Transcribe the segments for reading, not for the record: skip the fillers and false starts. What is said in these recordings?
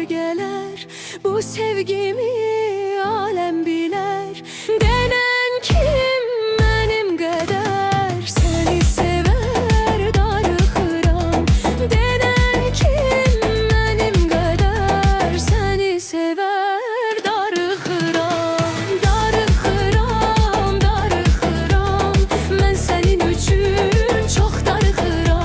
gölgeler. Bu sevgimi alem biler. Denen kim benim kadar seni sever darıxıram. Denen kim benim kadar seni sever darıxıram. Darıxıram, darıxıram, mən sənin üçün çox darıxıram.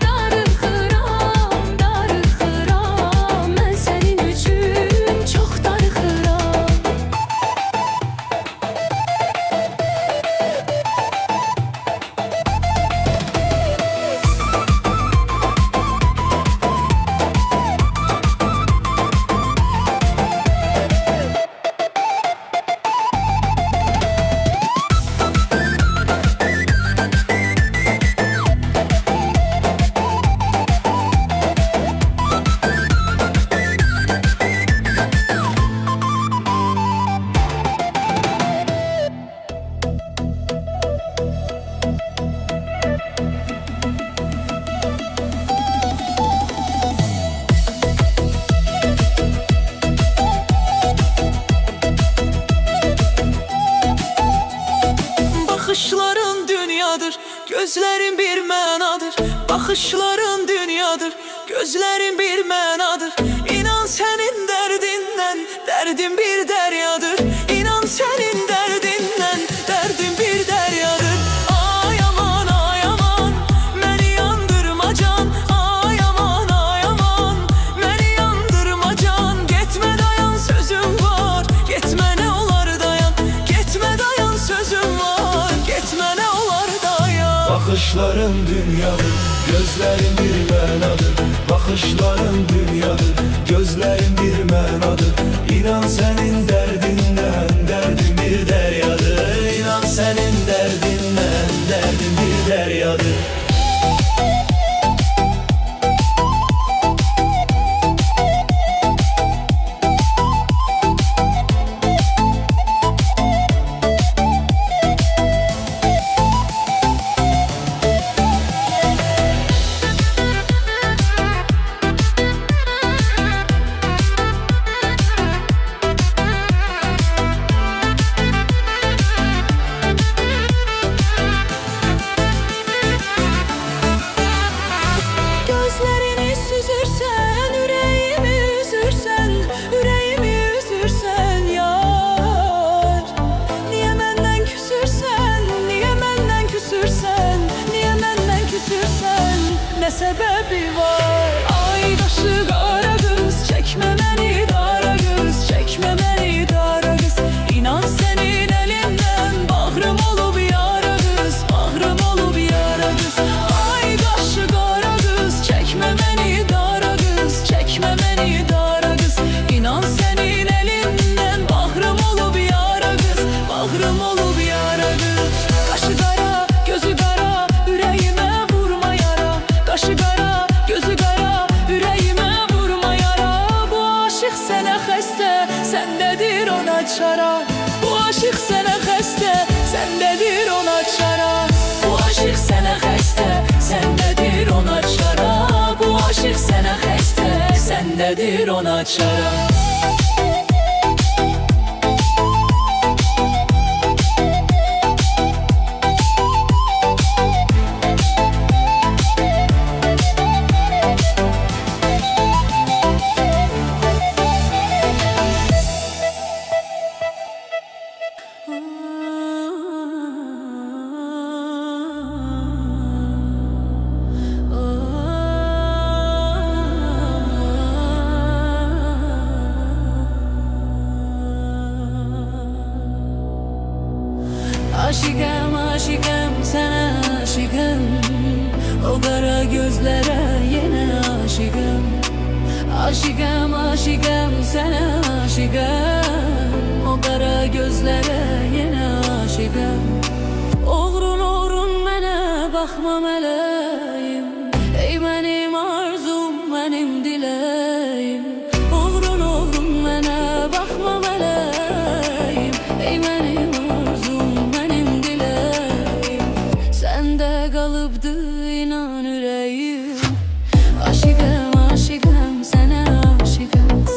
Darıxıram, darıxıram, mən sənin üçün çox darıxıram. Bakışların dünyadır, gözlerin bir mənadır. Bakışların dünyadır, gözlerin bir mənadır. İnan senin derdinden, derdin bir deryadır. İnan senin derdinden, derdin bir deryadır. Ay aman, ay aman, beni yandırma can. Ay aman, ay aman, beni yandırma can. Gitme dayan sözüm var, gitme ne olar dayan. Gitme dayan sözüm var, gitme ne olar dayan. Bakışların dünyadır, gözlerin bir mənadır. Bakışların dünyadır, gözlerin bir mənadır. İnan senin derdinden, derdin bir deryadır. İnan senin derdinden, derdin bir deryadır. Gözlerini süzürsen, yüreğimi üzürsen, yüreğimi üzürsen yar. Niye benden küsürsen, niye benden küsürsen, niye benden küsürsen? Ne sebebi var? Ay kaşı kara kız, çekme beni dara göz, çekme beni dara kız. İnan senin elinden bağrım olup yara kız, bağrım olup yara kız. Ay kaşı kara kız, çekme beni dara kız, çekme beni dara kız. İnan senin elinden bağrım olup yara kız, bağrım olup yara kız. Kaşı kara, gözü kara, yüreğime vurma yara. Kaşı kara, gözü kara, yüreğime vurma yara. Bu aşık sene xəstə, sendedir ona çara. Bu aşık sene xəstə, sendedir ona çara. Bu aşık sene xəstə, sendedir ona çara. Bu aşık sene xəstə, sendedir ona çara. Aşıkım, aşıkım, sana aşıkım. O kara gözlere yine aşıkım. Aşıkım, aşıkım, sana aşıkım. O kara gözlere yine aşıkım. Oğrun, oğrun mənə baxma mələyim. Ey mənim arzum, mənim diləyim. Oğrun, oğrun mənə baxma mələyim. Ey mənim arzum, mənim diləyim. Səndə qalıbdı inan ürəyim. Aşıqım, aşıqım, sənə aşıqım.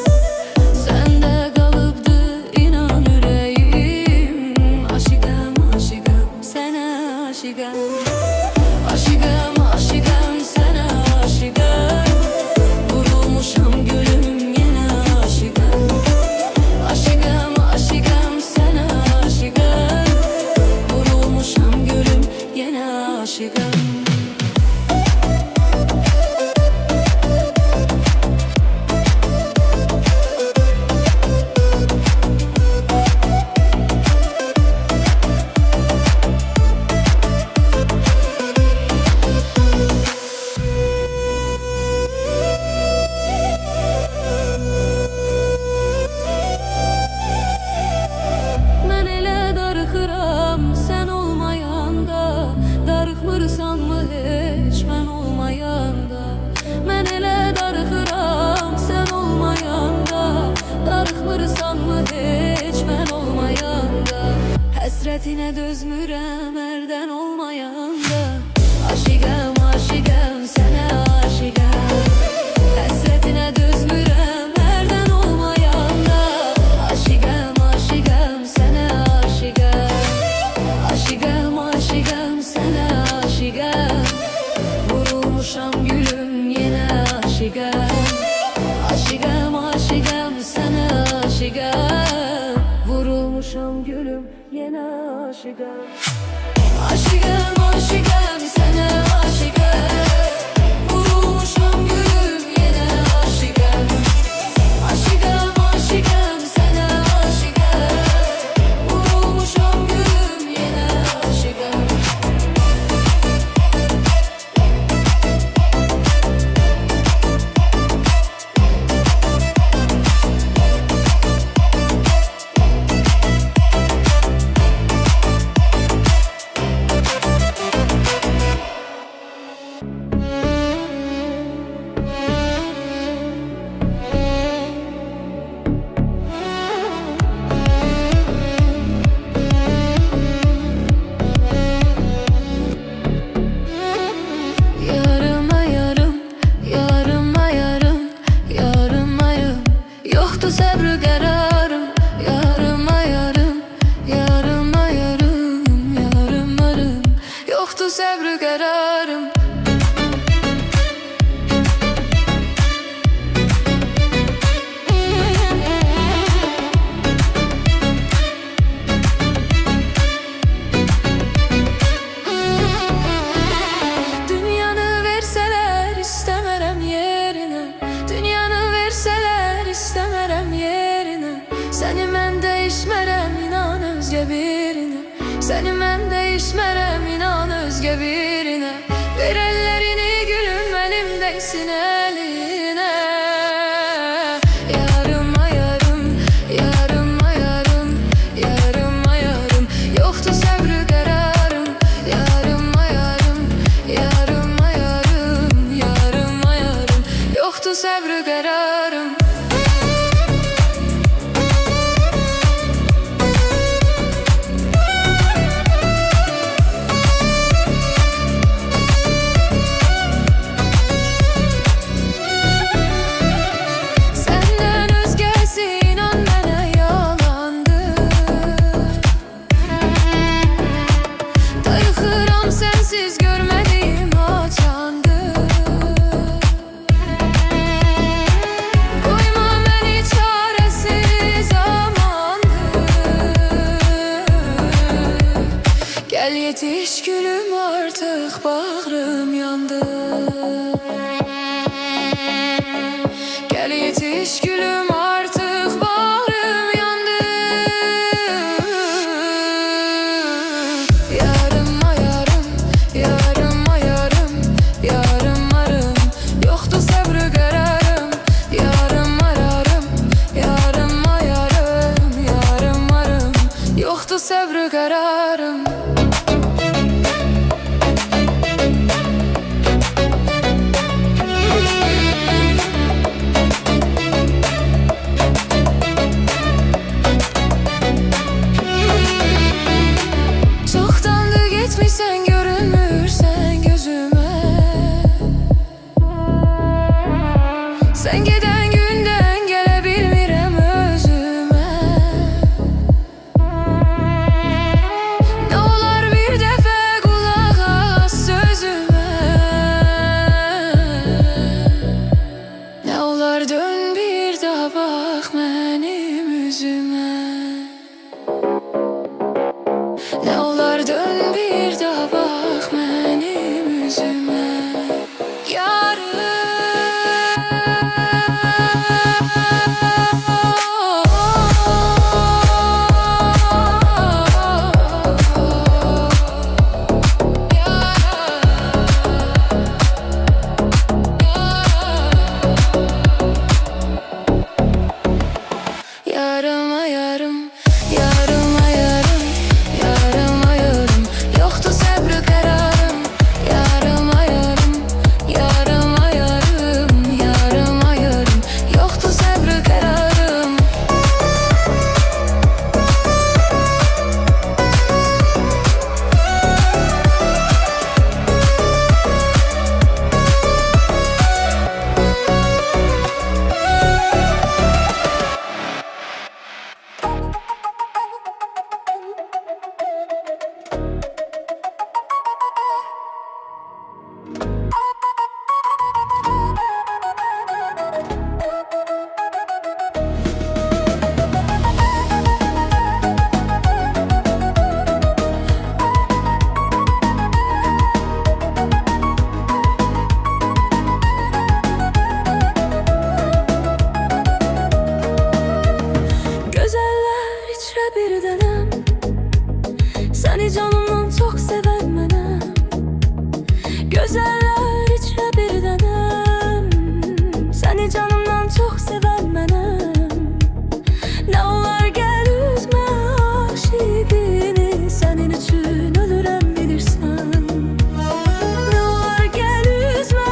Həsrətinə dözmürəm ərdən olmayanda. Aşiqəm, aşiqəm, sənə aşiqəm. Həsrətinə dözmürəm ərdən olmayanda. Aşiqəm, aşiqəm, sənə aşiqəm. Aşiqəm, aşiqəm, sənə aşiqəm. Vurulmuşam gülüm, yenə aşiqəm. Aşiqəm, aşiqəm, sənə aşiqəm. Vurulmuşam gülüm, yenə aşiqəm. Aşiqəm, aşiqəm, sənə aşiqəm. Vurulmuşam gülüm, yenə aşiqəm. Aşiqəm, aşiqəm, sənə aşiqəm. Vurulmuşam gülüm, yenə aşiqəm. Yarıma yarım, yarıma yarım, yarıma yarım. Yoxdur səbr qərarım. Yarıma yarım, yarıma yarım, yarıma yarım. Yoxdur səbr qərarım. Dünyanı versələr istəmərəm yerinə. Dünyanı versələr istəmərəm yerinə. Səni mən dəyişmərəm, inan özgə birinə. Səni mən dəyişmərəm, inan özgə birinə. Ver əllərini gülüm, əlim dəysin əlinə. Yarıma yarım, yarıma yarım, yarıma yarım. Yoxdur səbr qərarım. Yarıma yarım, yarıma yarım, yarıma yarım. Yoxdur səbr qərarım. Səndən özgəsi inan mənə yalandır. Darıxıram sənsiz görmədiyim açandır. Qoyma məni çarəsiz amandır. Gəl yetiş gülüm, artıq bağrım yandı. Gəl yetiş gülüm, artıq bağrım yandı. Yarıma yarım, yarıma yarım, yarıma yarım. Yoxdur səbr qərarım. Yarıma yarım, yarıma yarım, yarıma yarım. Yoxdur səbr qərarım. Çoxdandır getmirsən, görünmürsən gözümə. Sən gedən gündən gələ bilmirəm özümə. Nə olar bir dəfə qulaq as sözümə. Nə olar dön bir daha bax mənim üzümə. Nə olar dön bir daha bax mənim üzümə. çox sevən mənəm. Nə olar gəl üzmə aşiqini, sənin üçün ölürəm bilirsən. Nə olar gəl üzmə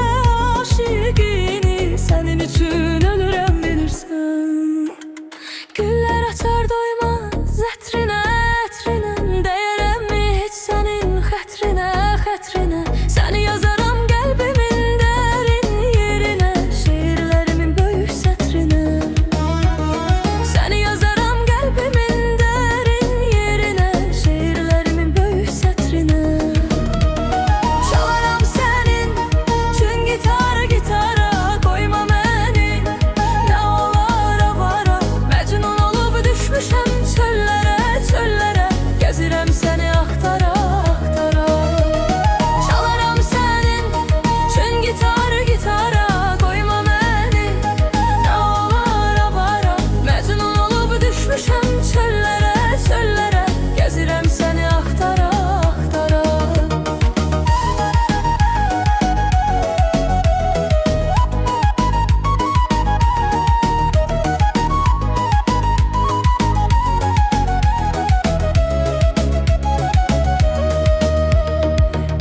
aşiqini, sənin üçün ölürəm bilirsən. Güllər açar doymaz ətrinə, ətrinə, dəyərəmmi heç sənin xətrinə, xətrinə. Səni yazaram qəlbimin dərin yerinə, şeirlərimin böyük sətrinə. Səni yazaram qəlbimin dərin yerinə, şeirlərimin böyük sətrinə. Çalaram sənin üçün gitar, gitara, qoyma məni. Nə olar avara, məcnun olub düşmüşəm çöllərə, çöllərə. Gəzirəm səni axtara, axtara. Çalaram sənin üçün gitar, gitara, qoyma məni. Nə olar avara, məcnun olub düşmüşəm çöllərə, çöllərə. Gəzirəm səni axtara, axtara.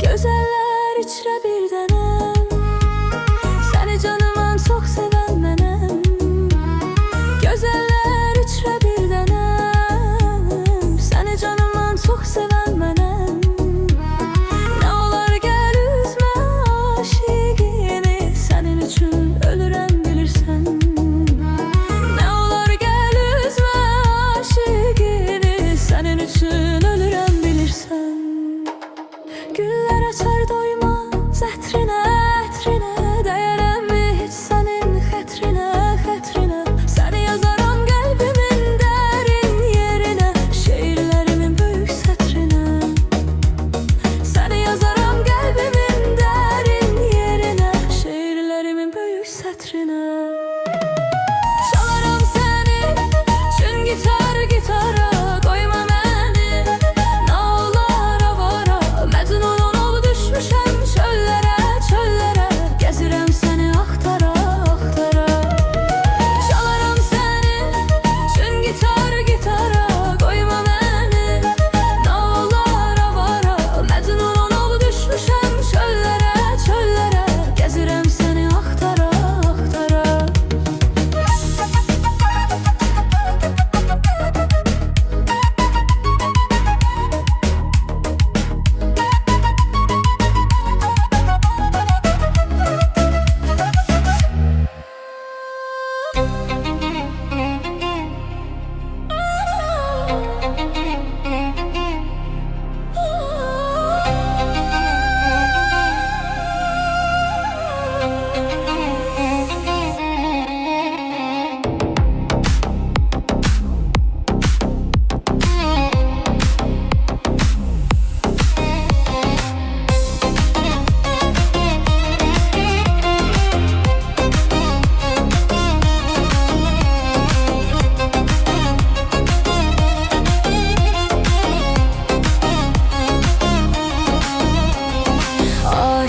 Gözəllər içrə bir dənəm, səni canıman çox sevən mənəm. Gözəllər içrə bir dənəm, səni canıman çox sevən mənəm. Nə olar gəl üzmə aşiqini, sənin üçün ölürəm bilirsən. Nə olar gəl üzmə aşiqini, sənin üçün ölürəm bilirsən. Güllər açar doymaz ətrinə, ətrinə, dəyərəmmi heç sənin xətrinə, xətrinə. Səni yazaram qəlbimin dərin yerinə, şeirlərimin böyük sətrinə. Səni yazaram qəlbimin dərin yerinə, şeirlərimin böyük sətrinə. Çalaram səni üçün gitar, gitara, qoyma məni. Nə olar avara, məcnun olub düşmüşəm çöllərə, çöllərə. Gəzirəm səni axtara, axtara. Çalaram səni üçün gitar, gitara, qoyma məni. Nə olar avara, məcnun olub düşmüşəm çöllərə, çöllərə. Gəzirəm səni axtara, axtara.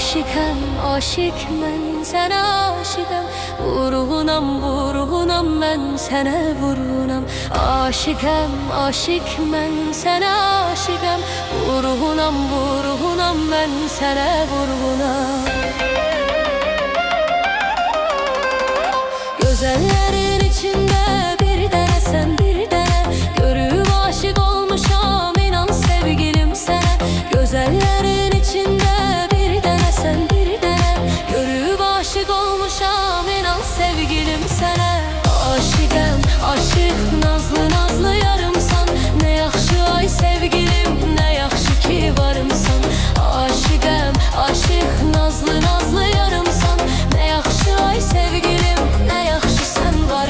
Aşıkəm, aşık mən sənə aşıqam. Vurğunam, vurğunam mən sənə vurğunam. Aşıkəm, aşık mən sənə aşıqam. Vurğunam, vurğunam mən sənə vurğunam. Gözəllərin içində bir dənə sən, bir dənə. Görüb aşık olmuşam, inan sevgilim sənə. Gözəllərin içində bir dənə sən, bir dənə. Görüb aşık olmuşam, inan sevgilim sənə. Aşıqəm, aşık, nazlı, nazlı yarımsan. Nə yaxşı ay sevgilim, nə yaxşı ki varımsan. Aşıqəm, aşık, nazlı, nazlı yarımsan. Nə yaxşı ay sevgilim, nə yaxşı sən var.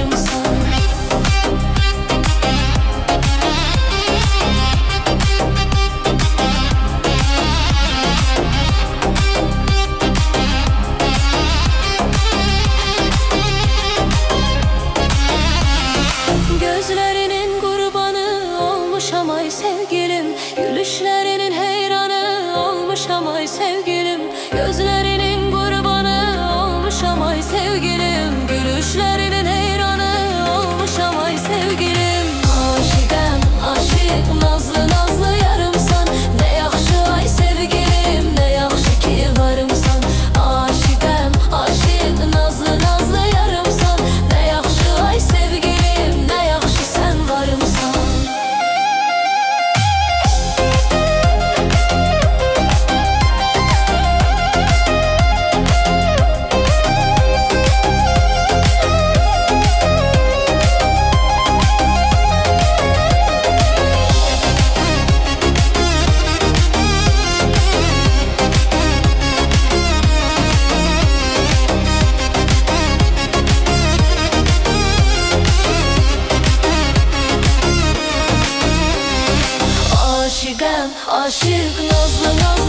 Aşık nazlı nazlı